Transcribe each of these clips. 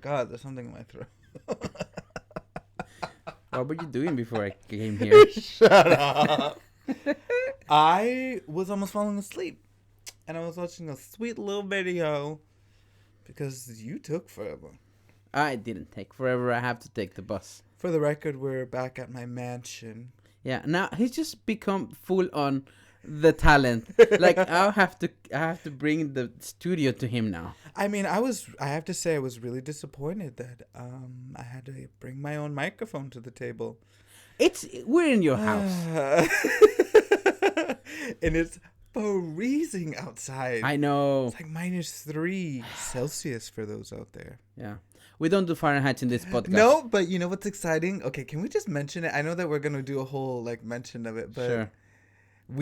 God, there's something in my throat. What were you doing before I came here? Shut up. I was almost falling asleep. And I was watching a sweet little video. Because you took forever. I didn't take forever. I have to take the bus. For the record, we're back at my mansion. Yeah, now he's just become full on the talent. Like I have to bring the studio to him now. I mean, I have to say I was really disappointed that I had to bring my own microphone to the table. We're in your house. And it's freezing outside. I know. It's like -3 Celsius for those out there. Yeah. We don't do Fahrenheit in this podcast. No, but you know what's exciting? Okay, can we just mention it? I know that we're going to do a whole mention of it, but sure.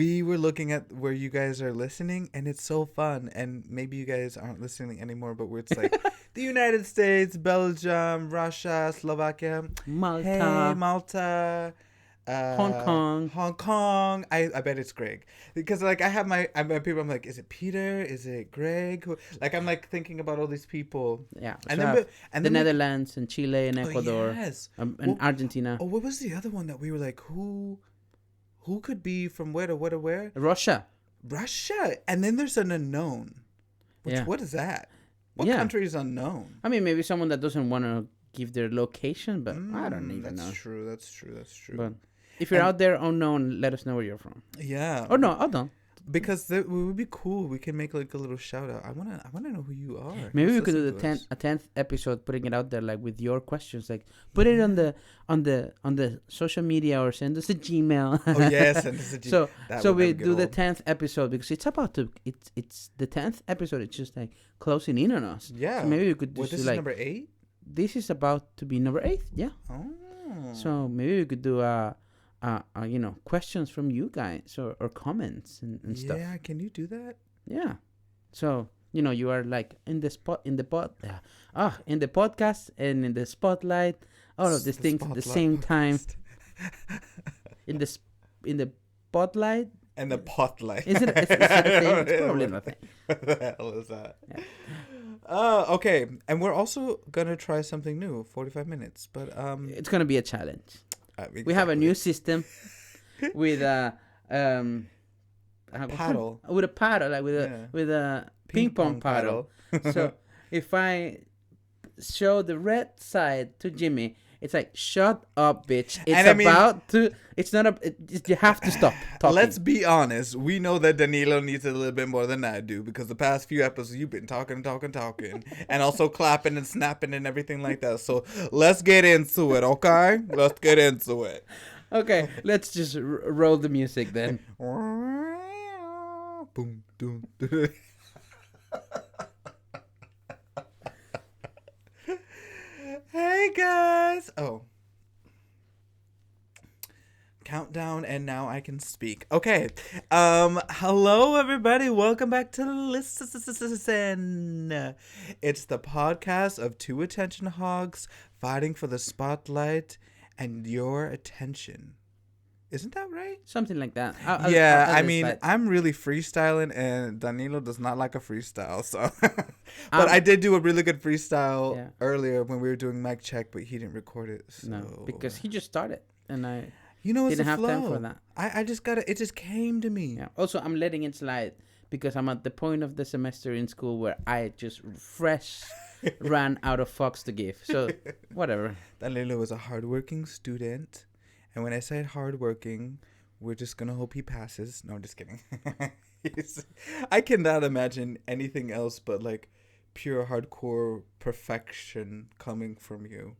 We were looking at where you guys are listening, and it's so fun. And maybe you guys aren't listening anymore, but where it's like the United States, Belgium, Russia, Slovakia, Malta, Hong Kong. I bet it's Greg, because I have people. I'm like, is it Peter? Is it Greg? I'm thinking about all these people. Yeah, and then the Netherlands and Chile and Ecuador, yes. And Argentina. Oh, what was the other one that we were like, who could be from where to where? Russia, and then there's an unknown. What is that? What country is unknown? I mean, maybe someone that doesn't want to give their location, but I don't even know. That's true. But if you're out there unknown, let us know where you're from. Yeah. Or no, don't. Because it would be cool. We can make a little shout out. I wanna know who you are. Maybe we could do a 10th episode, putting it out there with your questions. Put it on the social media or send us a Gmail. Oh yes, send us a Gmail. So we do the 10th episode because it's the 10th episode. It's just closing in on us. Yeah. So maybe we could this is number 8. This is about to be number 8. Yeah. Oh. So maybe we could do questions from you guys or comments and stuff. Yeah, can you do that? Yeah. So, you are in the podcast and in the spotlight, all of these things at the same time. in the spotlight and the potlight. Is it a thing? It's probably not a thing. What the hell is that? Yeah. Okay. And we're also gonna try something new. 45 minutes, but it's gonna be a challenge. Exactly. We have a new system with a paddle. With a paddle, with a ping pong paddle. So if I show the red side to Jimmy, it's shut up, bitch. You have to stop talking. Let's be honest. We know that Danilo needs it a little bit more than I do, because the past few episodes you've been talking, and also clapping and snapping and everything like that. So let's get into it, okay? Let's get into it. Okay, let's just roll the music then. Boom, boom. Hey guys! Oh. Countdown, and now I can speak. Okay. Hello everybody. Welcome back to Listen. It's the podcast of two attention hogs fighting for the spotlight and your attention. Isn't that right? Something like that. I'm really freestyling, and Danilo does not like a freestyle. So, but I did do a really good freestyle earlier when we were doing mic check, but he didn't record it. So. No, because he just started, and I didn't have time for that. I just got it. It just came to me. Yeah. Also, I'm letting it slide because I'm at the point of the semester in school where I just ran out of fucks to give. So whatever. Danilo was a hardworking student. And when I said hardworking, we're just going to hope he passes. No, I'm just kidding. I cannot imagine anything else but pure hardcore perfection coming from you.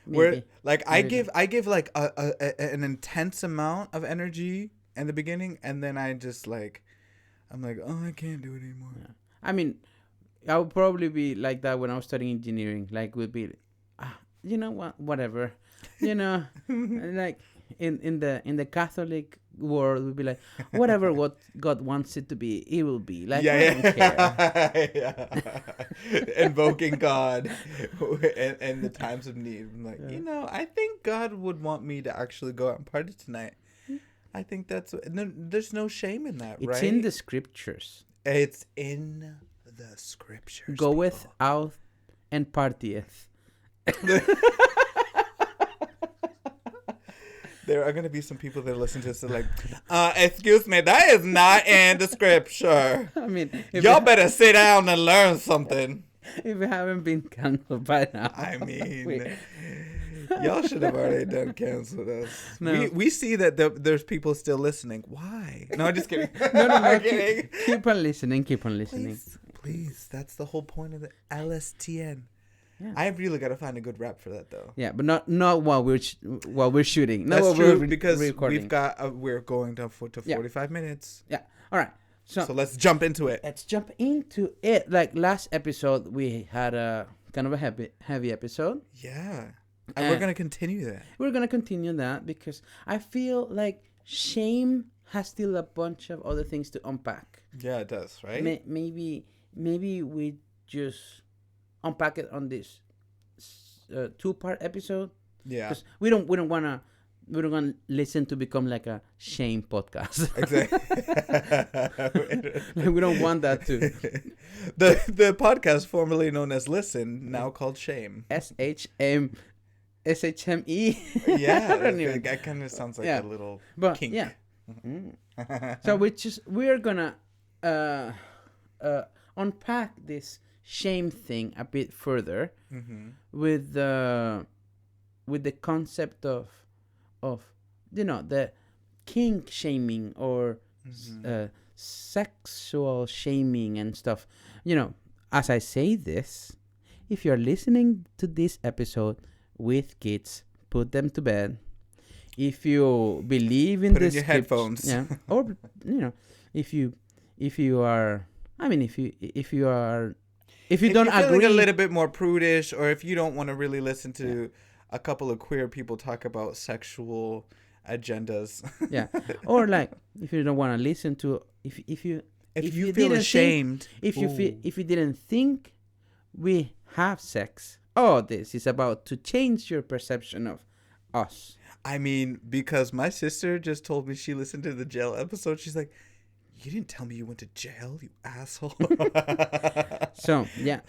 Maybe. Where I give an intense amount of energy in the beginning, and then I just I'm like, oh, I can't do it anymore. Yeah. I mean, I would probably be like that when I was studying engineering. Would be, you know what, whatever. In the Catholic world, we'd be like, whatever what God wants it to be, it will be. I don't care. Invoking God in the times of need. I'm I think God would want me to actually go out and party tonight. I think there's no shame in that, right? It's in the scriptures. It's in the scriptures. Goeth out and partieth. There are going to be some people that listen to this that are like, excuse me, that is not in the scripture. I mean, y'all better sit down and learn something. If we haven't been canceled by now. I mean, y'all should have already done canceled us. No. We see that there's people still listening. Why? No, I'm just kidding. No. Keep on listening. Please. That's the whole point of the lstn. Yeah. I really got to find a good rap for that though. Yeah, but not while we're shooting. That's while true we're because recording. we're going to 45 minutes. Yeah. All right. So let's jump into it. Like last episode, we had a kind of a heavy episode. Yeah. And we're going to continue that. We're going to continue that because I feel like shame has still a bunch of other things to unpack. Yeah, it does, right? Maybe we just unpack it on this 2-part episode. Yeah. Because we don't want to listen to become like a shame podcast. Exactly. Like we don't want that to. The podcast formerly known as Listen, now called Shame. SHME. Yeah, that kind of sounds like a little kink. Yeah. So we're gonna unpack this shame thing a bit further with the concept of the kink shaming or sexual shaming and stuff. As I say this, if you're listening to this episode with kids, put them to bed. If you believe in put the in your headphones, or if you are, I mean, if you don't agree, a little bit more prudish, or if you don't want to really listen to a couple of queer people talk about sexual agendas, or like if you don't want to listen to if you feel ashamed, if you didn't think we have sex, this is about to change your perception of us. I mean, because my sister just told me she listened to the jail episode. She's like, you didn't tell me you went to jail, you asshole. So, yeah.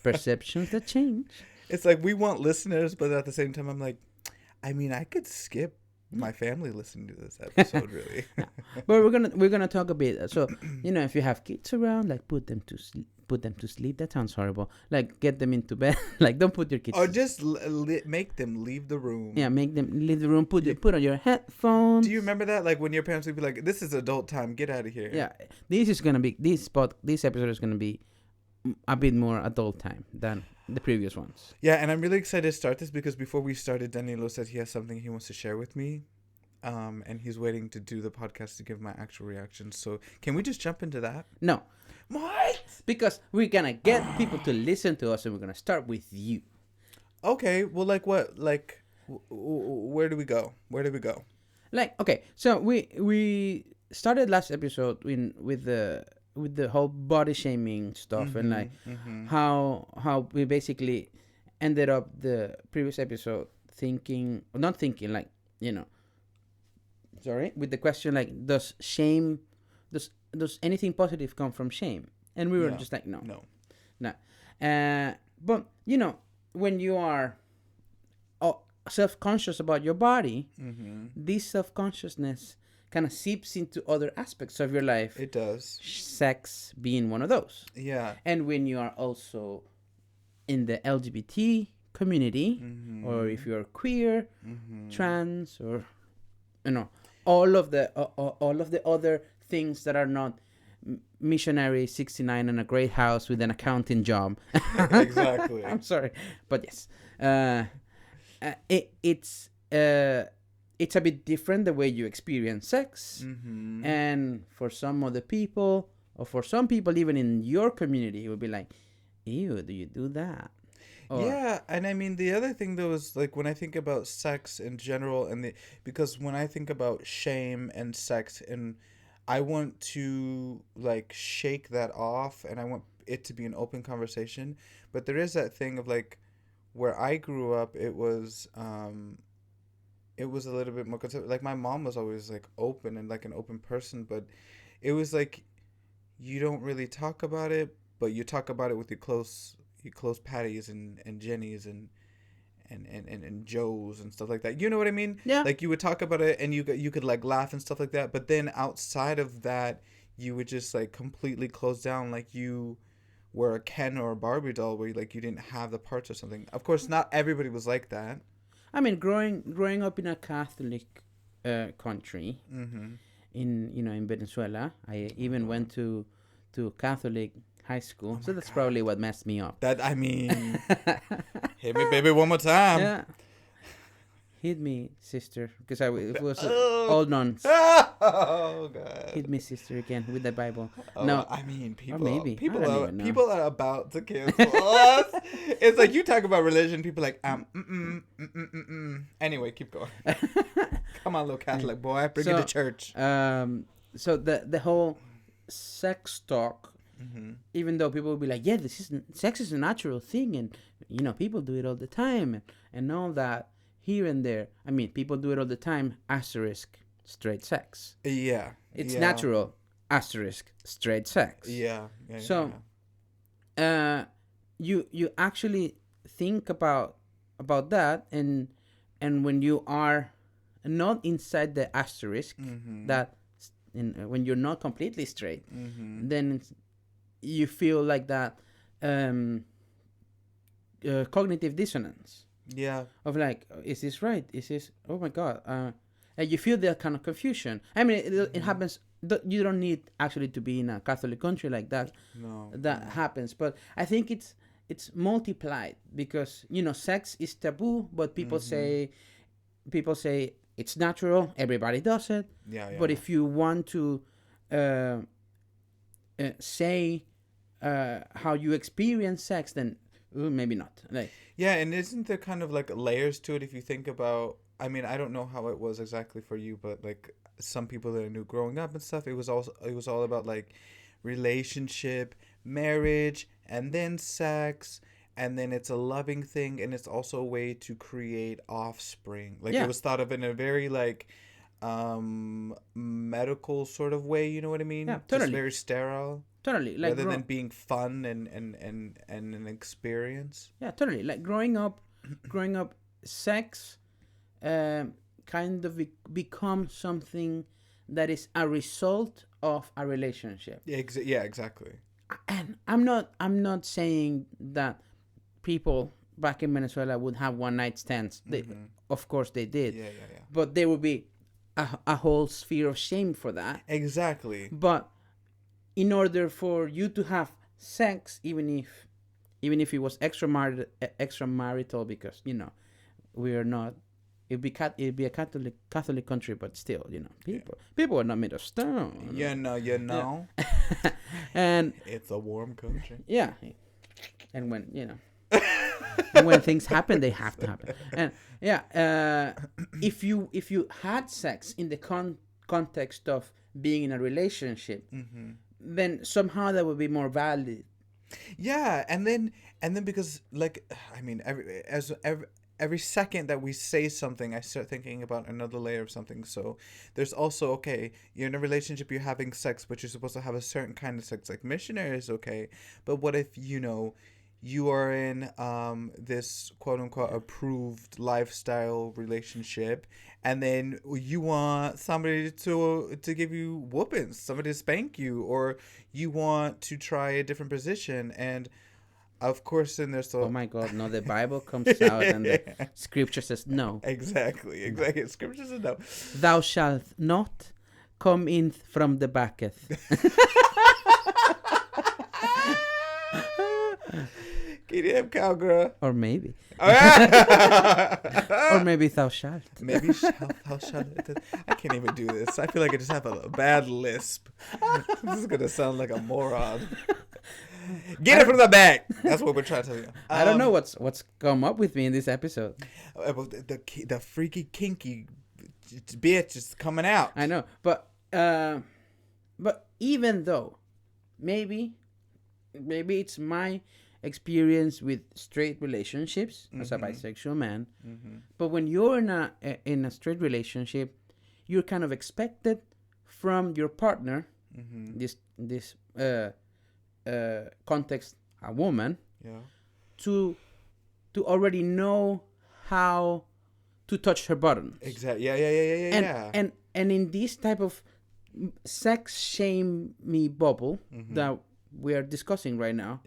Perceptions that change. It's like we want listeners, but at the same time, I'm like, I mean, I could skip my family listening to this episode, really. But we're gonna talk a bit. So, if you have kids around, like put them to sleep. That sounds horrible. Like get them into bed. Like don't put your kids. Or just make them leave the room. Yeah, make them leave the room. Put on your headphones. Do you remember that? Like when your parents would be like, "This is adult time. Get out of here." Yeah, this episode is gonna be a bit more adult time than the previous ones. Yeah, and I'm really excited to start this because before we started, Danilo said he has something he wants to share with me. And he's waiting to do the podcast to give my actual reaction. So can we just jump into that? No. What? Because we're gonna get people to listen to us, and we're gonna start with you. Okay. Well, like what? Like, where do we go? Like, okay. So we started last episode with the whole body shaming stuff, and like how we basically ended up the previous episode with the question like, does anything positive come from shame? And we were just like, no. But when you are self-conscious about your body, this self-consciousness kind of seeps into other aspects of your life. It does. Sex being one of those. Yeah. And when you are also in the LGBT community, or if you're queer, trans, or all of the other things that are not missionary 69 in a great house with an accounting job. Exactly. I'm sorry, but yes, it's a bit different the way you experience sex, and for some other people, or for some people even in your community, it would be like, ew, do you do that? Yeah, and I mean the other thing though is like when I think about sex in general, because when I think about shame and sex, and I want to like shake that off, and I want it to be an open conversation, but there is that thing of like where I grew up, it was a little bit more conservative. Like my mom was always like open and like an open person, but it was like you don't really talk about it, but you talk about it with your close close Patties and Jennies and Joes and stuff like that. You know what I mean? Yeah. Like you would talk about it and you could like laugh and stuff like that. But then outside of that, you would just like completely close down, like you were a Ken or a Barbie doll where like you didn't have the parts or something. Of course, not everybody was like that. I mean, growing up in a Catholic country, in Venezuela, I even went to Catholic high school, so that's probably what messed me up. That I mean, hit me, baby, one more time. Yeah, hit me, sister, because it was all nuns. Oh God! Hit me, sister, again with the Bible. Oh, No, I mean, or maybe. people are about to cancel us. It's like you talk about religion, people are like Anyway, keep going. Come on, little Catholic boy, bring it to church. So the whole sex talk, even though people will be like, yeah, sex is a natural thing, and people do it all the time, and all that here and there. I mean, people do it all the time. Asterisk straight sex. Yeah, it's natural. Asterisk straight sex. Yeah. So, you actually think about that, and when you are not inside the asterisk, that when you're not completely straight, then you feel like that cognitive dissonance. Yeah. Of like, is this right? Is this? Oh my God! And you feel that kind of confusion. I mean, it happens. You don't need actually to be in a Catholic country like that. No. That happens, but I think it's multiplied because sex is taboo, but people say it's natural. Everybody does it. Yeah. But if you want to say how you experience sex, then maybe not. Like, yeah, and isn't there kind of like layers to it if you think about? I mean, I don't know how it was exactly for you, but like some people that I knew growing up and stuff, it was all about like relationship, marriage, and then sex, and then it's a loving thing, and it's also a way to create offspring. Like it was thought of in a very like medical sort of way. You know what I mean? Yeah, totally. Just very sterile. Totally, like rather than being fun and an experience. Yeah, totally. Like growing up, sex kind of become something that is a result of a relationship. Yeah, exactly. And I'm not saying that people back in Venezuela would have one night stands. Of course they did. Yeah. But there would be a whole sphere of shame for that. Exactly. But in order for you to have sex, even if it was extramarital, because we are not. It'd be a Catholic country, but still, people are not made of stone. You know. Yeah. And it's a warm country. Yeah, and when when things happen, they have to happen. And if you had sex in the context of being in a relationship, then somehow that would be more valid. Yeah, and then because like I mean every second that we say something, I start thinking about another layer of something. So there's also, okay, you're in a relationship, you're having sex, but you're supposed to have a certain kind of sex. Like missionary is okay, but what if you are in this quote unquote approved lifestyle relationship, and then you want somebody to give you whoopings, somebody to spank you, or you want to try a different position, and of course then there's oh my God, no, the Bible comes out and the scripture says no. Exactly. Scripture says no. Thou shalt not come in from the backeth. Get him, cowgirl. Or maybe. Or maybe thou shalt. Maybe thou shalt. I can't even do this. I feel like I just have a bad lisp. This is going to sound like a moron. Get it from the back. That's what we're trying to tell you. I don't know what's come up with me in this episode. The freaky kinky bitch is coming out. I know, but even though maybe it's my experience with straight relationships as a bisexual man, but when you're in a straight relationship, you're kind of expected from your partner, this context, a woman, to already know how to touch her buttons. Exactly. Yeah. And in this type of sex shame me bubble that we are discussing right now,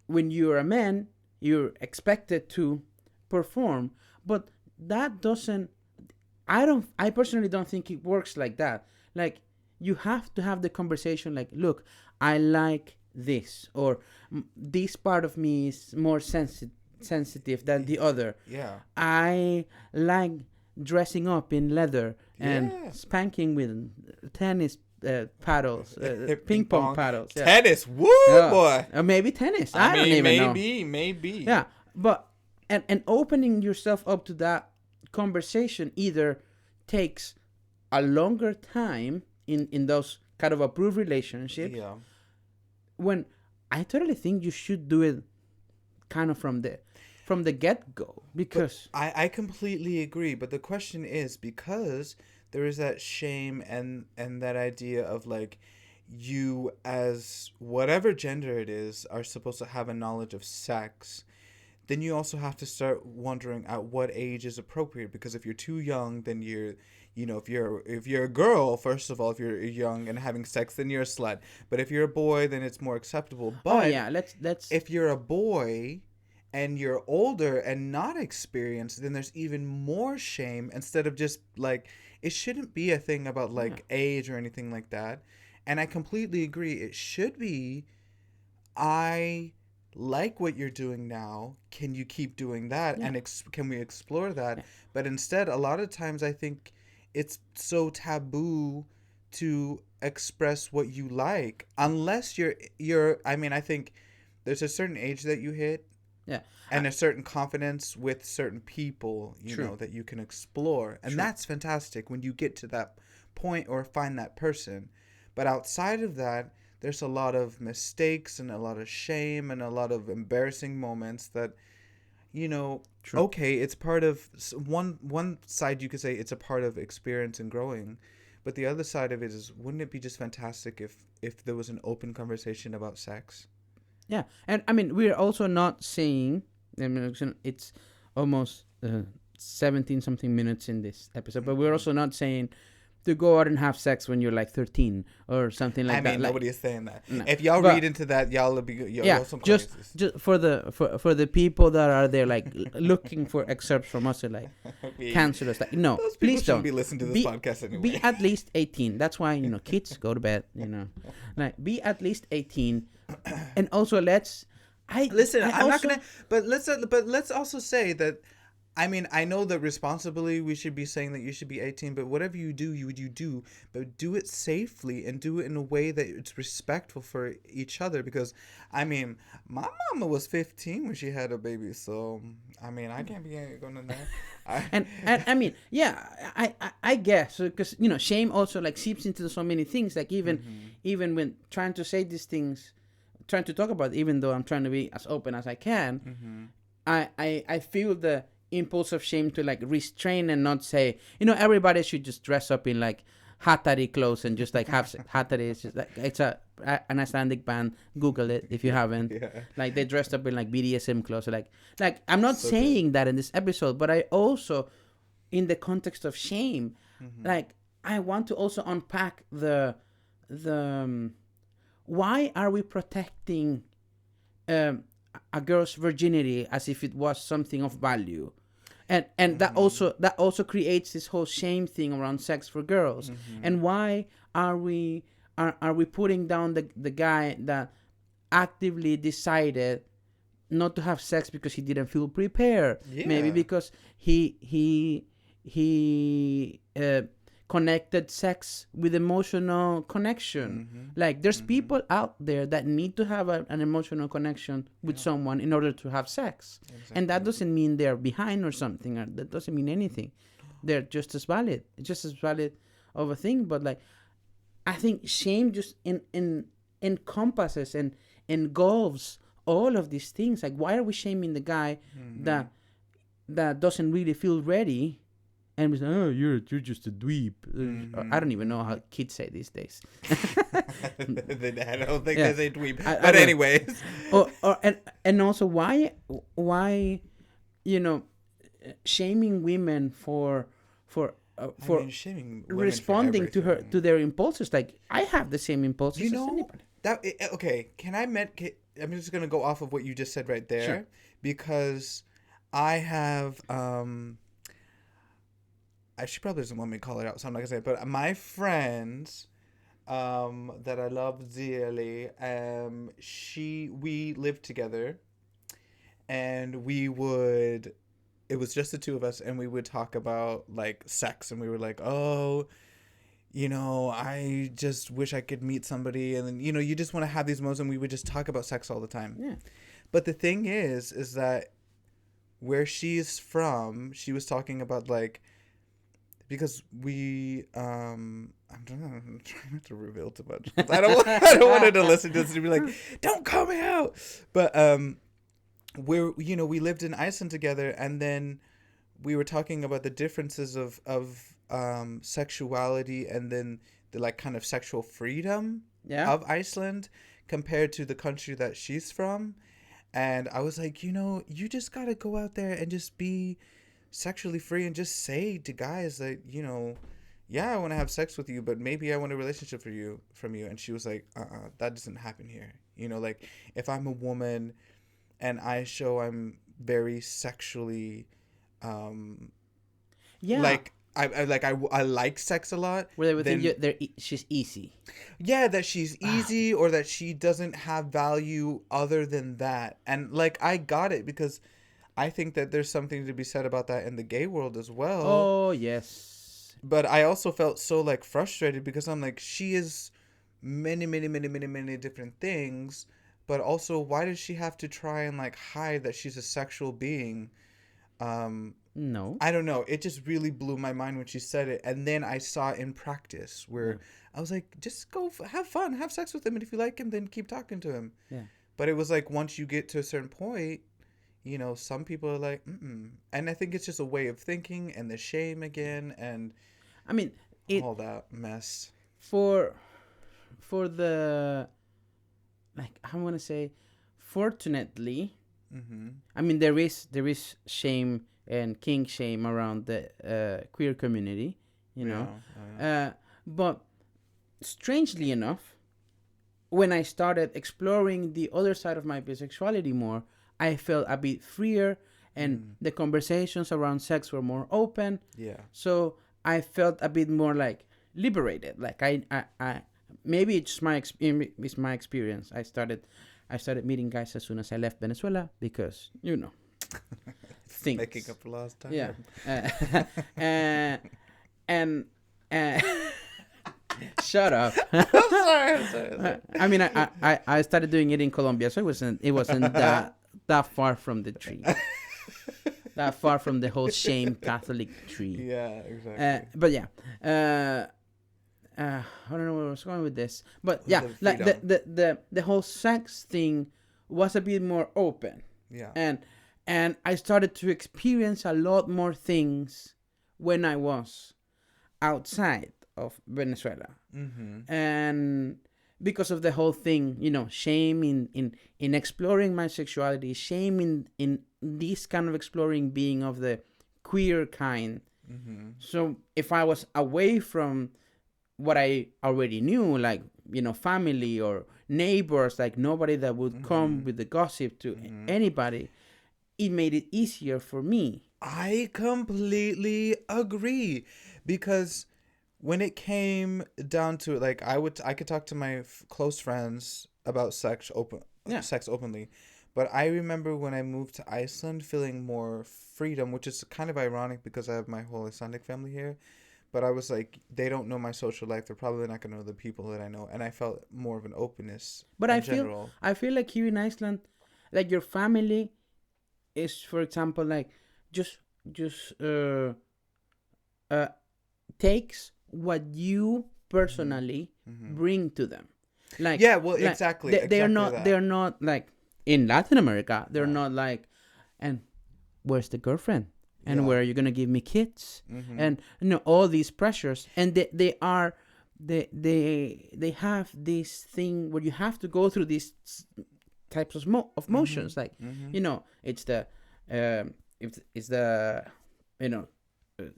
when you're a man, you're expected to perform, but that doesn't. I personally don't think it works like that. Like, you have to have the conversation. Like, look, I like this, or this part of me is more sensitive than the other. Yeah. I like dressing up in leather and spanking with tennis paddles, ping pong paddles. Yeah. Tennis, woo, boy. Or maybe tennis. I don't even know. Maybe. Yeah, but and opening yourself up to that conversation either takes a longer time in those kind of approved relationships. Yeah. When I totally think you should do it kind of from the get-go, because I completely agree, but the question is, because there is that shame and that idea of like, you as whatever gender it is are supposed to have a knowledge of sex, then you also have to start wondering at what age is appropriate, because if you're too young, then you're, you know, if you're a girl, first of all, if you're young and having sex, then you're a slut. But if you're a boy, then it's more acceptable. But let's if you're a boy and you're older and not experienced, then there's even more shame, instead of just like, it shouldn't be a thing about like age or anything like that. And I completely agree. It should be, I like what you're doing now. Can you keep doing that? Yeah. And can we explore that? Yeah. But instead, a lot of times I think it's so taboo to express what you like, unless you're I mean, I think there's a certain age that you hit. Yeah. And a certain confidence with certain people, you know, that you can explore. And that's fantastic when you get to that point or find that person. But outside of that, there's a lot of mistakes and a lot of shame and a lot of embarrassing moments that, you know, okay, it's part of one side. You could say it's a part of experience and growing, but the other side of it is, wouldn't it be just fantastic if there was an open conversation about sex? Yeah, and I mean, we're also not saying, I mean, it's almost 17 something minutes in this episode, but we're also not saying to go out and have sex when you're like 13 or something like that. I mean, nobody is saying that. No. If y'all read into that, y'all will be some just for the people that are there, like looking for excerpts from us, like cancel us. Like, no, please don't be listening to this podcast anyway. Be at least 18. That's why, you know, kids, go to bed. You know, like, be at least 18, and also let's also say that, I mean, I know that responsibly we should be saying that you should be 18, but whatever you do, you do, but do it safely and do it in a way that it's respectful for each other. Because, I mean, my mama was 15 when she had a baby, so, I mean, I can't be going to that. And I mean, yeah, I guess, because, you know, shame also like seeps into so many things. Like, even when trying to say these things, trying to talk about it, even though I'm trying to be as open as I can, I feel the impulse of shame to like restrain and not say, you know, everybody should just dress up in like hatari clothes and just like have hatari. It's just like, it's an Icelandic band. Google it if you haven't. Like, they dressed up in like BDSM clothes. Like I'm not saying that in this episode, but I also, in the context of shame, like, I want to also unpack the why are we protecting a girl's virginity as if it was something of value, and that also creates this whole shame thing around sex for girls. And why are we putting down the guy that actively decided not to have sex because he didn't feel prepared? Maybe because he connected sex with emotional connection. Like, there's people out there that need to have an emotional connection with someone in order to have sex. And that doesn't mean they're behind or something, or that doesn't mean anything. They're just as valid. It's just as valid of a thing. But like, I think shame just encompasses and engulfs all of these things. Like, why are we shaming the guy that doesn't really feel ready and we say, "Oh, you're just a dweeb." I don't even know how kids say these days. I don't think Yeah. they say dweeb. I But don't- anyways. and also why shaming women for I for mean, shaming women for responding to everything. their impulses. Like, I have the same impulses You as know anybody. that okay? I'm just gonna go off of what you just said right there, Sure. because I have she probably doesn't want me to call it out, so I'm not gonna say it. But my friends, that I love dearly, we lived together, and it was just the two of us, and we would talk about like sex, and we were like, oh, I just wish I could meet somebody, and then you just want to have these moments, and we would just talk about sex all the time. Yeah. But the thing is that where she's from, she was talking about like, because I'm trying not to reveal too much. I don't want her to listen to this and be like, don't call me out. But we lived in Iceland together, and then we were talking about the differences of sexuality, and then the like kind of sexual freedom of Iceland compared to the country that she's from. And I was like, you just gotta go out there and just be sexually free and just say to guys that, yeah, I want to have sex with you, but maybe I want a relationship from you. And she was like, that doesn't happen here. Like, if I'm a woman and I show I'm very sexually, like, I like sex a lot. Where they would think she's easy. Yeah, that she's easy, or that she doesn't have value other than that. And like, I got it, because I think that there's something to be said about that in the gay world as well. Oh, yes. But I also felt so like frustrated, because I'm like, she is many, many, many, many, many different things. But also, why does she have to try and like hide that she's a sexual being? No. I don't know. It just really blew my mind when she said it. And then I saw it in practice, where I was like, just go have fun, have sex with him. And if you like him, then keep talking to him. Yeah. But it was like, once you get to a certain point, some people are like, and I think it's just a way of thinking, and the shame again, and I mean, all that mess. For the, like, I want to say, fortunately, I mean, there is shame and kink shame around the queer community, but strangely enough, when I started exploring the other side of my bisexuality more, I felt a bit freer, and the conversations around sex were more open. Yeah. So I felt a bit more like liberated. Like I maybe it's my experience. I started meeting guys as soon as I left Venezuela, because things. Making up for lost time. Yeah. And shut up. I'm sorry. I mean, I started doing it in Colombia, so it wasn't that far from the tree. That far from the whole shame Catholic tree. Yeah, exactly. But yeah. I don't know where I was going with this, but yeah, like the whole sex thing was a bit more open. Yeah. And I started to experience a lot more things when I was outside of Venezuela. And because of the whole thing, shame in exploring my sexuality, shame in this kind of exploring being of the queer kind. So if I was away from what I already knew, like, family or neighbors, like nobody that would come with the gossip to anybody, it made it easier for me. I completely agree, because when it came down to it, like, I could talk to my close friends about sex openly, but I remember when I moved to Iceland feeling more freedom, which is kind of ironic because I have my whole Icelandic family here. But I was like, they don't know my social life. They're probably not going to know the people that I know. And I felt more of an openness. But in I general. feel like here in Iceland, like, your family is, for example, like, just takes what you personally bring to them. Like, yeah, well, like, exactly. They're not that. they're not like in Latin America. They're not like, and where's the girlfriend? and where are you gonna give me kids, and all these pressures, and they have this thing where you have to go through these types of motions, like it's the it's the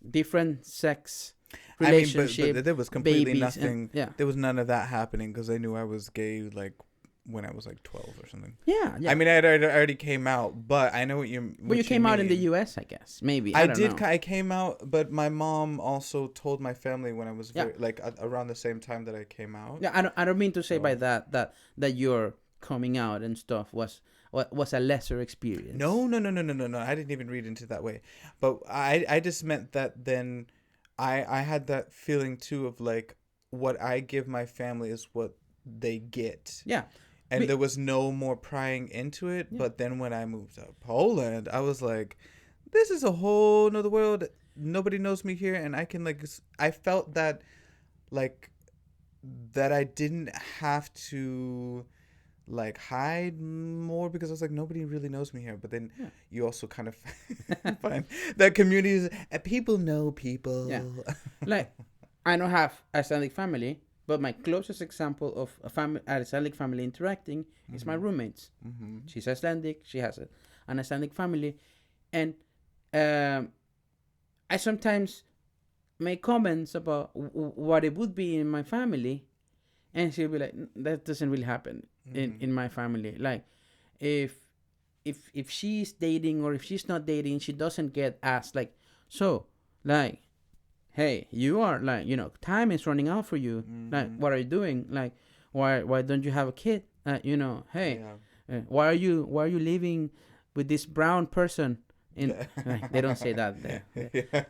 different sex relationship. but there was completely babies, nothing. and, there was none of that happening because I knew I was gay like when I was like 12 or something. Yeah. I mean, I already came out, but I know what you. But you came out in the U.S., I guess. Maybe I don't did. know. I came out, but my mom also told my family when I was like around the same time that I came out. Yeah, I don't mean to say by that your coming out and stuff was a lesser experience. No. I didn't even read into that way, but I just meant that then I had that feeling too of like what I give my family is what they get. Yeah. And there was no more prying into it. Yeah. But then when I moved to Poland, I was like, this is a whole nother world. Nobody knows me here. And I can I felt that that I didn't have to hide more because I was like, nobody really knows me here. But then you also kind of find that communities, people know people. Yeah. I don't have a Icelandic family. But my closest example of an Icelandic family interacting is my roommates. Mm-hmm. She's Icelandic. She has an Icelandic family. And I sometimes make comments about what it would be in my family. And she'll be like, that doesn't really happen in my family. Like, if she's dating or if she's not dating, she doesn't get asked, hey, you are time is running out for you. What are you doing? Why don't you have a kid? Hey, why are you living with this brown person? They don't say that there.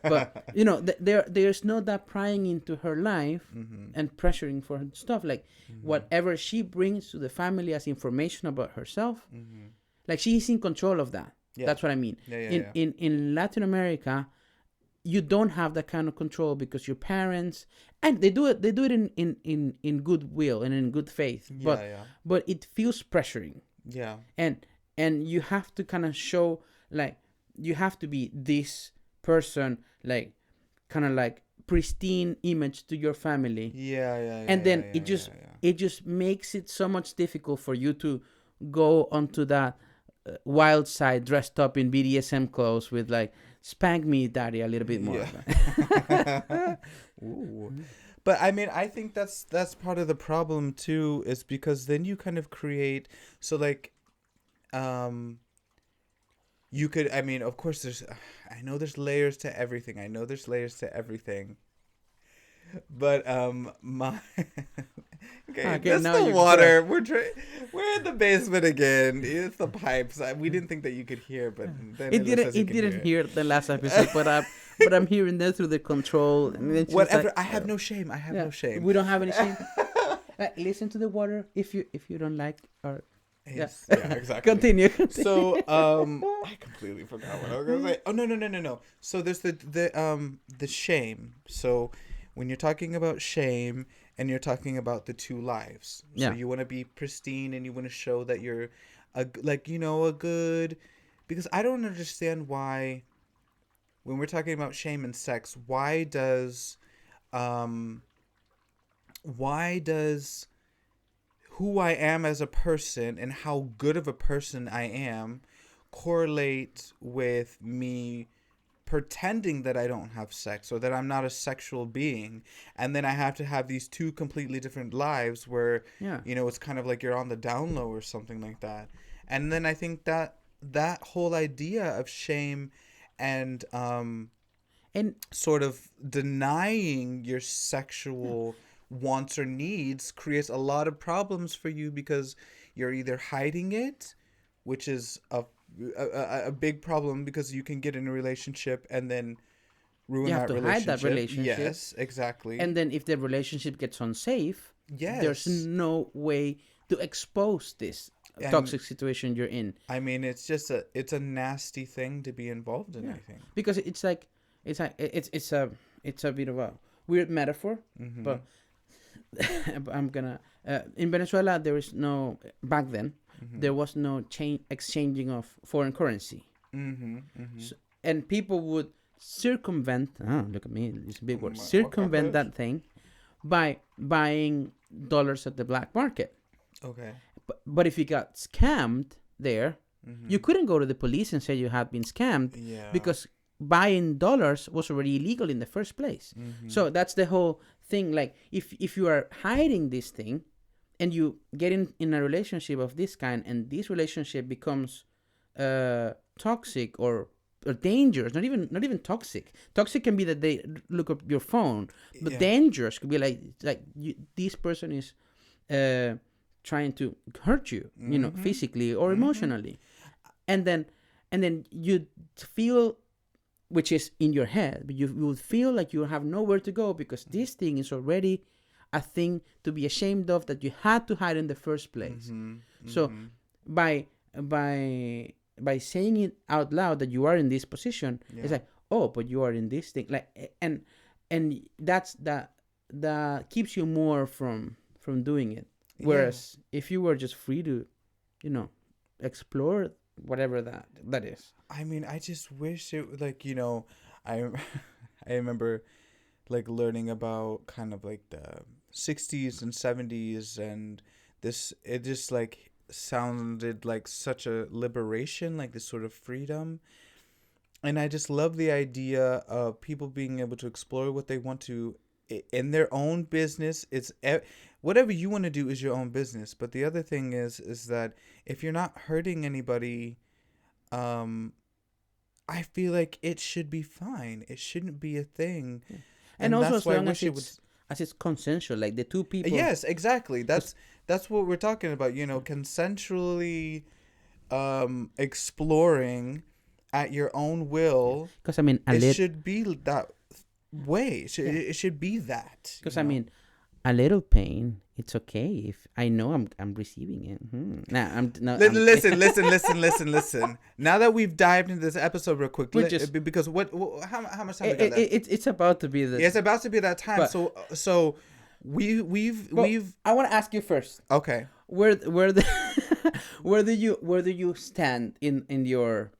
But there's no that prying into her life and pressuring for her stuff. Whatever she brings to the family as information about herself, she's in control of that. Yeah. That's what I mean. In Latin America, you don't have that kind of control because your parents, and they do it in goodwill and in good faith. But it feels pressuring. Yeah. And you have to kind of show you have to be this person, pristine image to your family. And then it just makes it so much difficult for you to go onto that wild side dressed up in BDSM clothes with spank me daddy a little bit more. Yeah. Ooh. But I mean, I think that's part of the problem too, is because then you kind of create, so you could, I mean, of course I know there's layers to everything. But my okay, that's the water. We're in the basement again. It's the pipes. We didn't think that you could hear, but then it didn't hear the last episode. but I'm hearing that through the control. And whatever. I have no shame. No shame. We don't have any shame. Listen to the water if you don't like our. Yes. Yeah, exactly. Continue. So, I completely forgot what I was gonna say. Oh no. So there's the shame. So when you're talking about shame and you're talking about the two lives, so you want to be pristine and you want to show that you're a good, because I don't understand why when we're talking about shame and sex, why does who I am as a person and how good of a person I am correlate with me pretending that I don't have sex or that I'm not a sexual being, and then I have to have these two completely different lives where it's kind of like you're on the down low or something like that. And then I think that whole idea of shame and sort of denying your sexual wants or needs creates a lot of problems for you, because you're either hiding it, which is a big problem, because you can get in a relationship and then ruin that relationship. You have to hide that relationship. Yes, exactly. And then if the relationship gets unsafe, there's no way to expose this toxic situation you're in. I mean, it's just a nasty thing to be involved in, I think. Because it's a bit of a weird metaphor, but I'm gonna in Venezuela there is no, back then there was no exchanging of foreign currency. So, and people would circumvent. Oh, look at me! It's a big word. Okay, Circumvent bitch. that thing by buying dollars at the black market. Okay. But if you got scammed there, Mm-hmm. you couldn't go to the police and say you had been scammed Yeah. because buying dollars was already illegal in the first place. Mm-hmm. So that's the whole thing. Like if you are hiding this thing and you get in a relationship of this kind and this relationship becomes toxic or dangerous, not even toxic. Toxic can be that they look up your phone, but Yeah. dangerous could be like this person is trying to hurt you, Mm-hmm. physically or Mm-hmm. emotionally, and then you feel, which is in your head, but you would feel like you have nowhere to go because this thing is already a thing to be ashamed of that you had to hide in the first place. Mm-hmm. So by saying it out loud that you are in this position, it's like, oh, but you are in this thing, like, and that's that keeps you more from doing it. Whereas if you were just free to, explore whatever that is. I mean, I just wish it like I I remember like learning about kind of like the 60s and 70s and it just like sounded like such a liberation, like this sort of freedom. And I just love the idea of people being able to explore what they want to in their own business. It's whatever you want to do is your own business. But the other thing is that if you're not hurting anybody, I feel like it should be fine. It shouldn't be a thing. Yeah. And also that's as why I long wish as it's consensual, like the two people. Yes, exactly. That's what we're talking about. Consensually exploring at your own will. Because I mean, it should be that way. It should be that. Because I mean, a little pain, it's okay if I know I'm receiving it. Listen. Now that we've dived into this episode real quick, because how much time we got left? It's about to be it's about to be that time. But, so we've. I want to ask you first. Okay. Where do you stand in your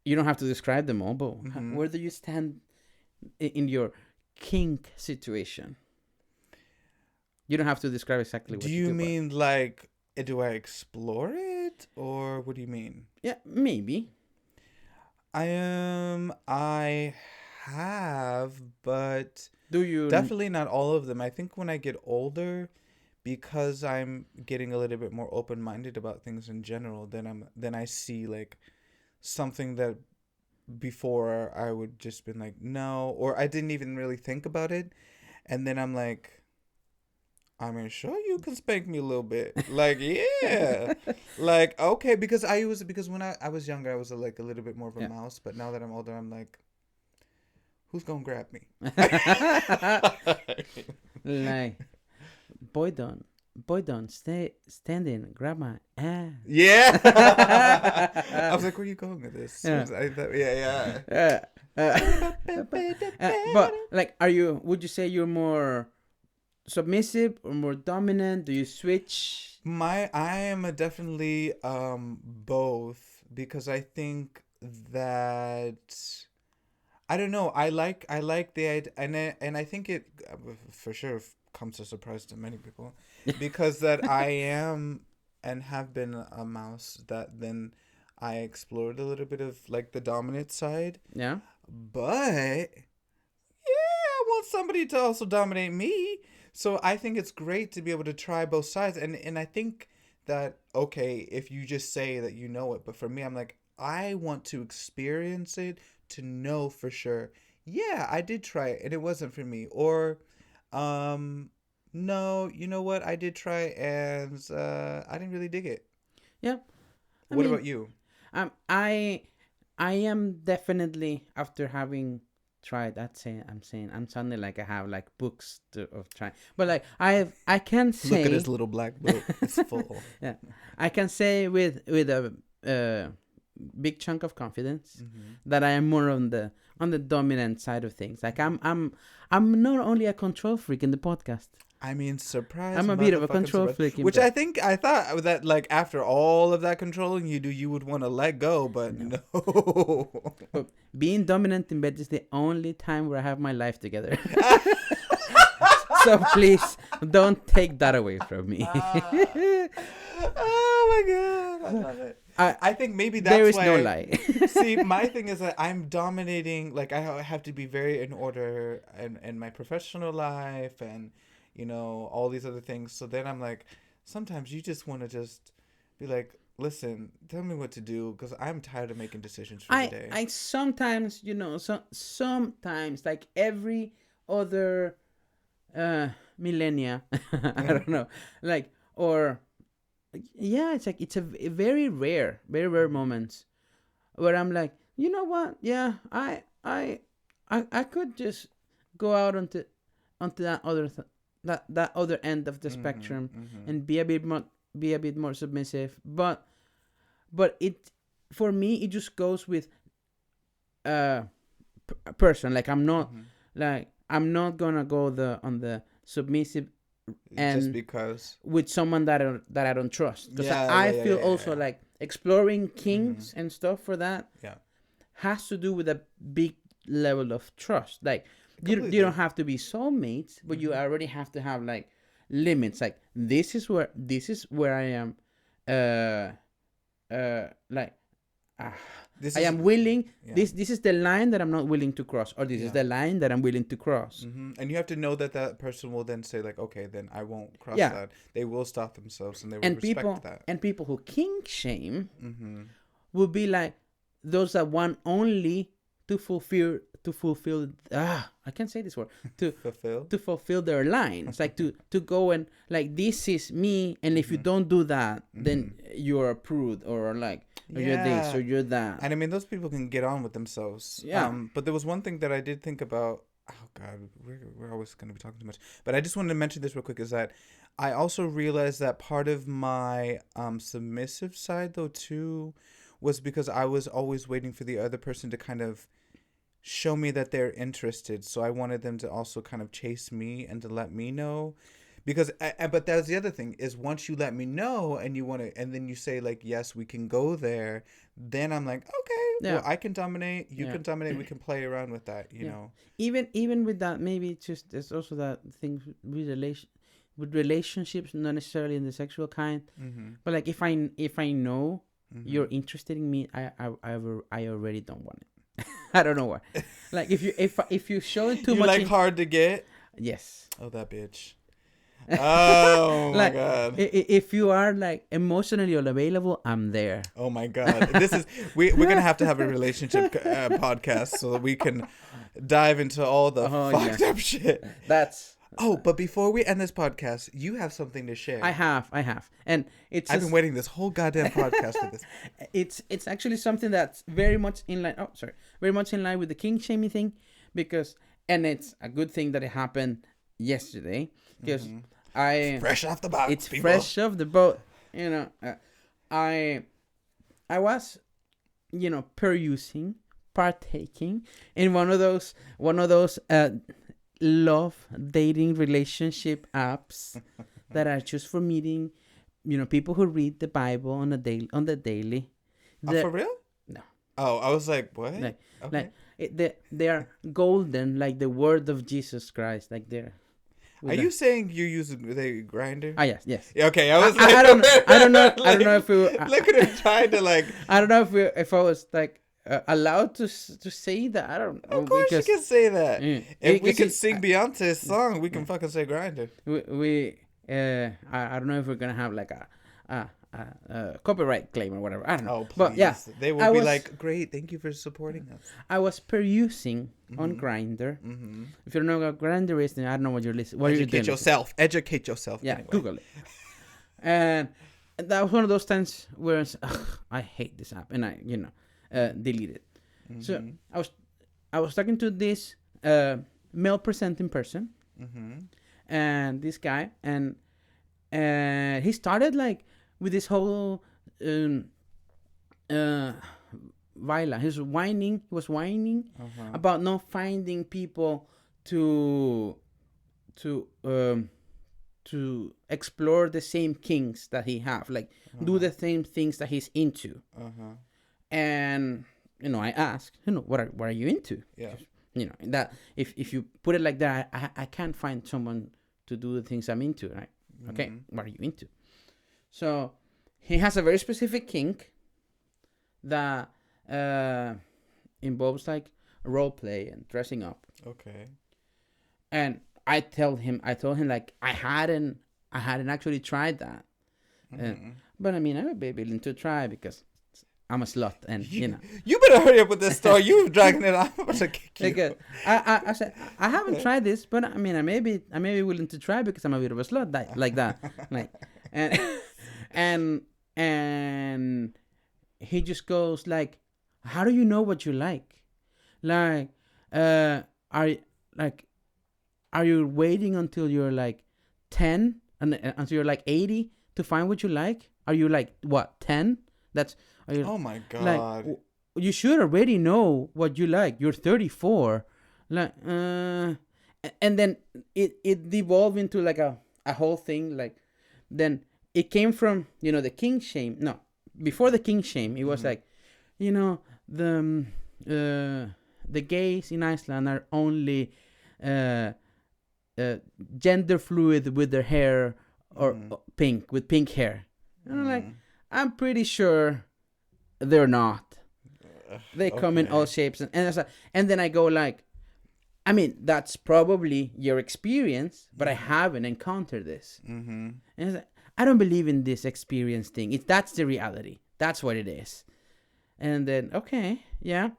you don't have to describe them all, but where do you stand in your kink situation? You don't have to describe exactly what do you mean. Like, do I explore it, or what do you mean? Yeah, maybe. I have, but do you definitely not all of them. I think when I get older, because I'm getting a little bit more open-minded about things in general, then I see like something that before I would just been like no, or I didn't even really think about it, and then I'm like, I mean, sure, you can spank me a little bit, like, yeah, like, okay, because when I was younger, I was a little bit more of a mouse, but now that I'm older, I'm like, who's gonna grab me? Like, boy don't stay standing, grab my ass. Yeah. I was like, where are you going with this? Yeah. But like, would you say you're more submissive or more dominant? Do you switch? I am definitely both, because I think that I don't know, I like the idea, and I think it for sure comes as a surprise to many people, because that I am and have been a mouse, that then I explored a little bit of like the dominant side. Yeah. But I want somebody to also dominate me. So I think it's great to be able to try both sides. And I think that, okay, if you just say that you know it, but for me, I'm like, I want to experience it to know for sure, yeah, I did try it and it wasn't for me. Or, no, you know what? I did try and I didn't really dig it. Yeah. What about you? I am definitely, after having tried, I'm sounding like I have like books of trying, but like I can say, look at this little black book, it's full. Yeah, I can say with a big chunk of confidence that I am more on the dominant side of things. Like I'm not only a control freak in the podcast. I mean, surprise, I'm a bit of a motherfucking control surprise. freak. Which I thought that like after all of that controlling you would want to let go, but No. no. But being dominant in bed is the only time where I have my life together. So please don't take that away from me. Oh my god, I love it. I think maybe that's there is why no lie. see, my thing is that I'm dominating. Like I have to be very in order in my professional life, and all these other things. So then I'm like, sometimes you just want to just be like, listen, tell me what to do, because I'm tired of making decisions for the day. I sometimes, sometimes like every other millennia, I don't know, like, or yeah, it's like it's a very rare moments where I'm like, you know what? Yeah, I could just go out onto that other that other end of the spectrum and be a bit more submissive, but it, for me, it just goes with a person. Like I'm not gonna go on the submissive and just because with someone that I don't trust, because I feel also like exploring kinks and stuff for that has to do with a big level of trust. Like you don't have to be soulmates, but you already have to have like limits. Like this is where I am. Like I am willing. This is the line that I'm not willing to cross, or this is the line that I'm willing to cross. And you have to know that person will then say like, okay, then I won't cross that. They will stop themselves and they will respect that. And people who kink shame will be like those that want only to fulfill I can't say this word, to fulfill their line. It's like to go and like, this is me, and if you don't do that, then you're a prude, or like you're this or you're that. And I mean, those people can get on with themselves. But there was one thing that I did think about. Oh god, we're always going to be talking too much, but I just wanted to mention this real quick, is that I also realized that part of my submissive side though too was because I was always waiting for the other person to kind of show me that they're interested. So I wanted them to also kind of chase me and to let me know. Because, but that's the other thing, is once you let me know and you want to, and then you say like, yes, we can go there, then I'm like, okay, well, I can dominate, you can dominate, we can play around with that, you know. Even with that, maybe it's just, there's also that thing with relationships, not necessarily in the sexual kind, but like if I know you're interested in me, I already don't want it. I don't know why. Like if you show it too you much, like hard to get. Yes. Oh, that bitch. Oh my god. If you are like emotionally unavailable, I'm there. Oh my god. This is we're gonna have to have a relationship podcast so that we can dive into all the fucked up shit. But before we end this podcast, you have something to share. I have, and I've been waiting this whole goddamn podcast for this. It's actually something that's very much in line. Very much in line with the kink shaming thing, and it's a good thing that it happened yesterday, because fresh off the boat. It's people. Fresh off the boat. I was, partaking in one of those love dating relationship apps that are just for meeting people who read the Bible on the daily. For real? No. Oh, I was like, what? They are golden, like the word of Jesus Christ, like they're. Are you saying you're using the grinder? Ah, yes. Okay, I was. I don't know. I don't know if we. Look at him trying to like. I don't know if I was like. Allowed to say that? I don't know. Of course you can say that. If we can sing Beyonce's song, we can fucking say grinder. I don't know if we're gonna have like a copyright claim or whatever. I don't know. Oh, please. But yeah, they will be like, great, thank you for supporting us. I was perusing on Grindr. If you don't know what Grindr is, then I don't know what you're listening. Educate yourself. Yeah, anyway. Google it. And that was one of those times where I hate this app, and I delete it. So I was talking to this male presenting person, and this guy, and he started like with this whole Vaila. He was whining about not finding people to to explore the same kinks that he have, like do the same things that he's into. And I asked, what are you into? Yeah. That if you put it like that, I can't find someone to do the things I'm into, right? Okay, what are you into? So he has a very specific kink that involves like role play and dressing up. Okay. And I told him like I hadn't actually tried that. But I mean, I would be willing to try because I'm a slut, and you better hurry up with this story. You dragging it on. I'm about to kick you. Like, I said I haven't tried this, but I mean, I may be willing to try because I'm a bit of a slut, like that, like, and he just goes like, how do you know what you like? Like, are you waiting until you're like 10 and until you're like 80 to find what you like? Are you like what 10? Oh my god! Like, you should already know what you like. You're 34, like, and then it devolved into like a whole thing. Like, then it came from the king shame. No, before the king shame, it was like, the gays in Iceland are only gender fluid with their hair or pink with pink hair. And I'm like, I'm pretty sure they're not. They come in all shapes and then I go like, I mean, that's probably your experience, but I haven't encountered this. And it's like, I don't believe in this experience thing. That's the reality. That's what it is. And then okay, yeah,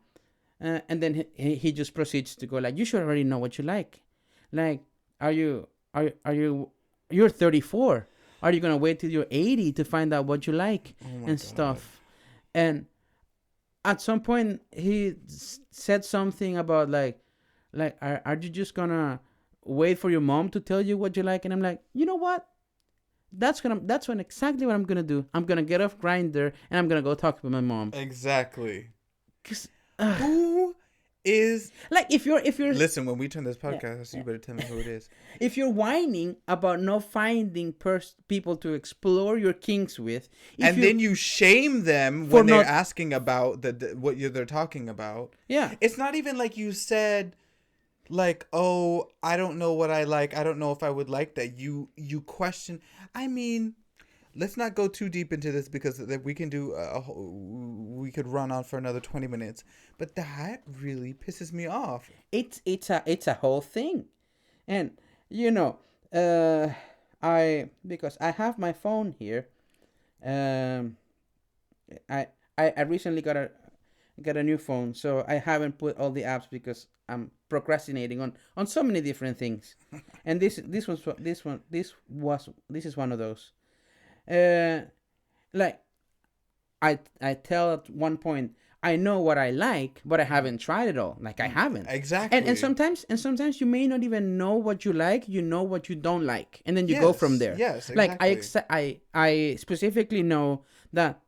and then he just proceeds to go like, you should already know what you like. Like, you're 34. Are you gonna wait till you're 80 to find out what you like and stuff? And at some point he said something about like are you just gonna wait for your mom to tell you what you like? And I'm like, you know what? That's exactly what I'm gonna do. I'm gonna get off Grindr and I'm gonna go talk to my mom. Exactly. 'Cause, who is like if you're listen, when we turn this podcast, you better tell me who it is. If you're whining about not finding people to explore your kinks with, and then you shame them when they're asking about what they're talking about. Yeah, it's not even like you said, like, oh, I don't know what I like. I don't know if I would like that. You question. I mean, let's not go too deep into this because we can do we could run on for another 20 minutes. But that really pisses me off. It's a whole thing, and because I have my phone here, I recently got a new phone, so I haven't put all the apps because I'm procrastinating on so many different things, and this is one of those. Like I tell at one point, I know what I like, but I haven't tried it all. Like I haven't. Exactly. And sometimes you may not even know what you like. You know what you don't like, and then you go from there. Yes, exactly. Like I specifically know that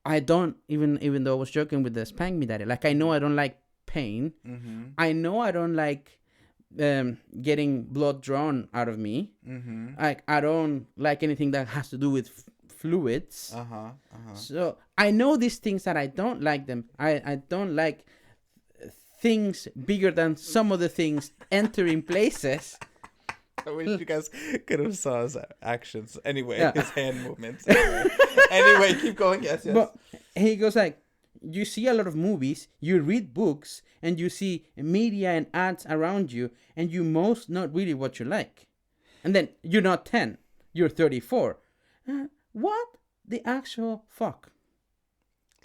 I don't even though I was joking with the spank me daddy. Like I know I don't like pain. I know I don't like getting blood drawn out of me. Like I don't like anything that has to do with fluids. So I know these things that I don't like them. I don't like things bigger than some of the things entering places. I wish you guys could have saw his actions. Anyway, his hand movements. Anyway, keep going. Yes. But he goes like, you see a lot of movies, you read books, and you see media and ads around you, and you most not really what you like. And then you're not 10, you're 34. What the actual fuck?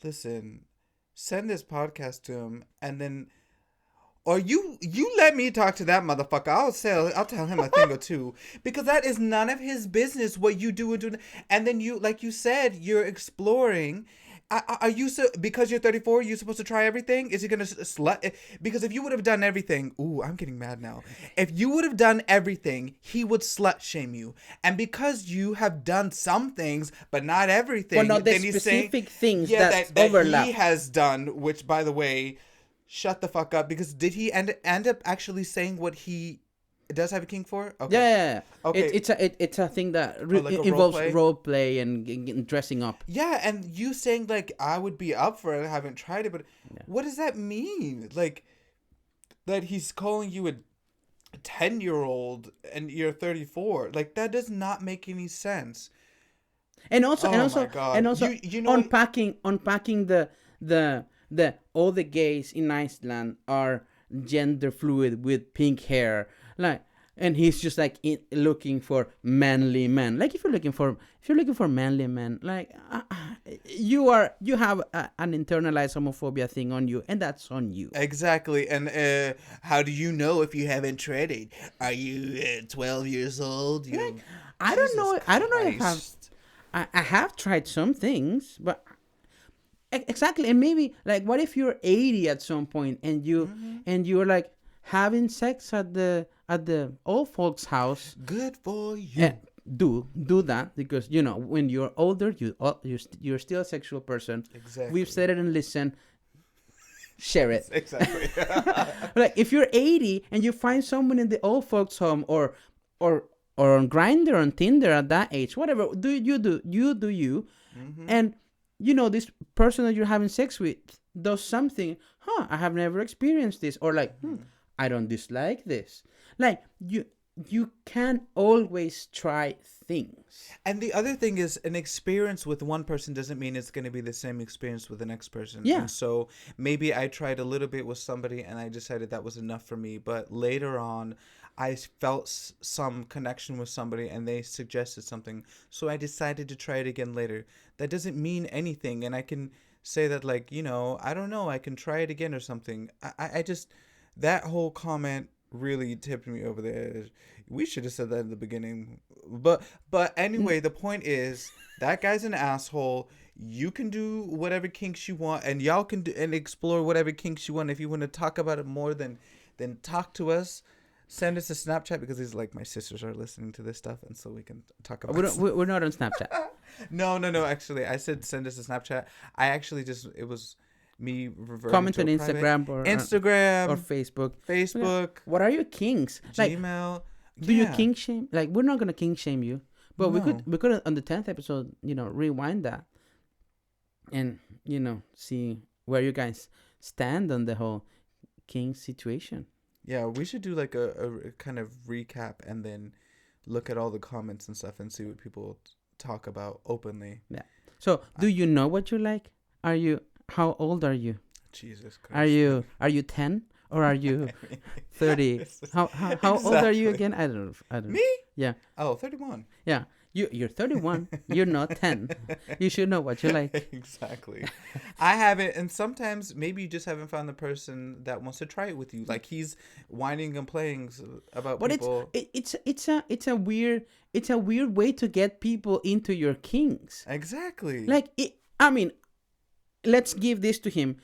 Listen, send this podcast to him, and then, or you let me talk to that motherfucker. I'll tell him a thing or two, because that is none of his business what you do and do. And then you, like you said, you're exploring. Are you because you're 34? You're supposed to try everything? Is he gonna slut? Because if you would have done everything, I'm getting mad now. If you would have done everything, he would slut shame you. And because you have done some things, but not everything, well, no, the then he's saying things that overlap. He has done. Which, by the way, shut the fuck up. Because did he end up actually saying what he It does have a kink for? Okay. Yeah. Okay. It's a thing that like a involves role play? role play and dressing up. Yeah, and you saying like I would be up for it. I haven't tried it, but what does that mean? Like that he's calling you a 10-year-old and you're 34. Like that does not make any sense. And also, my God. You know unpacking the all the gays in Iceland are gender fluid with pink hair, like, and he's just like looking for manly men. Like if you're looking for manly men, like you have an internalized homophobia thing on you, and that's on you. Exactly. And how do you know if you haven't tried it? Are you 12 years old? I don't know. I don't know if Christ. I have tried some things, but exactly. And maybe like, what if you're 80 at some point and you're like having sex at the old folks' house? Good for you. Do that, because when you're older, you're still a sexual person. Exactly. We've said it and listen. Share it. Exactly. Like if you're 80 and you find someone in the old folks' home or on Grindr, on Tinder at that age, whatever, do you, and this person that you're having sex with does something, I have never experienced this, or like, I don't dislike this. Like you can always try things. And the other thing is, an experience with one person doesn't mean it's going to be the same experience with the next person. Yeah. And so maybe I tried a little bit with somebody and I decided that was enough for me. But later on, I felt some connection with somebody and they suggested something. So I decided to try it again later. That doesn't mean anything. And I can say that, like, I don't know, I can try it again or something. I just, that whole comment really tipped me over the edge. We should have said that in the beginning. But anyway, the point is, that guy's an asshole. You can do whatever kinks you want, and y'all can do and explore whatever kinks you want. If you want to talk about it more, then talk to us. Send us a Snapchat, because it's like my sisters are listening to this stuff, and so we can talk about it. We're not on Snapchat. No. Actually, I said send us a Snapchat. I actually it was me reverting Comment to on Instagram or Facebook. What are your kinks? Like, Gmail. do you kink shame? Like, we're not gonna kink shame you, but we could on the 10th episode, rewind that and see where you guys stand on the whole kink situation. Yeah, we should do like a kind of recap and then look at all the comments and stuff and see what people talk about openly. Yeah. So, do you know what you like? How old are you? Jesus Christ. Are you 10 or are you 30? How old are you again? I don't know. Me? Yeah. Oh, 31. Yeah. You're 31. You're not 10. You should know what you like. Exactly. I haven't, and sometimes maybe you just haven't found the person that wants to try it with you. Like, he's whining and complaining about people. But it's a weird way to get people into your kinks. Exactly. Like, let's give this to him.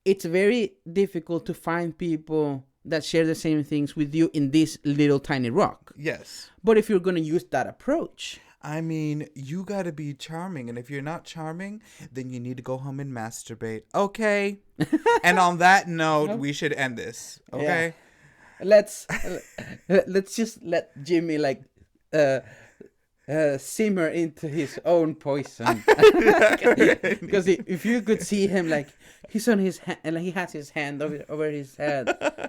It's very difficult to find people that share the same things with you in this little tiny rock. Yes. But if you're going to use that approach, you got to be charming. And if you're not charming, then you need to go home and masturbate. Okay. And on that note, we should end this. Okay. Yeah. Let's just let Jimmy simmer into his own poison. Because if you could see him, like, he's on his hand, and he has his hand over his head,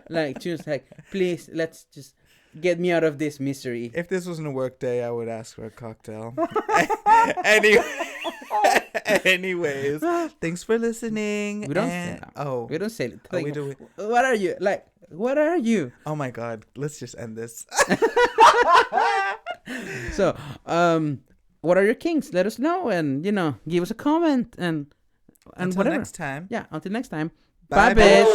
like, just like, please, let's just get me out of this misery. If this wasn't a work day, I would ask for a cocktail. Anyways, thanks for listening. We don't say that. We don't say it. Like, we do. What are you? Like, what are you? Oh my God. Let's just end this. So, what are your kinks? Let us know, and give us a comment, and until whatever. Next time. Yeah, until next time. Bye, bitch.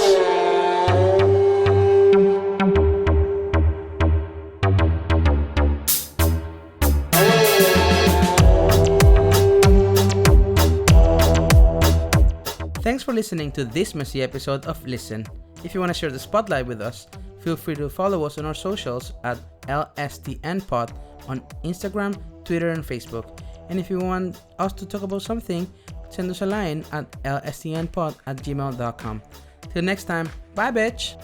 Thanks for listening to this messy episode of Listen. If you want to share the spotlight with us, feel free to follow us on our socials at lstnpod on Instagram, Twitter, and Facebook. And if you want us to talk about something, send us a line at lstnpod@gmail.com. Till next time, bye bitch!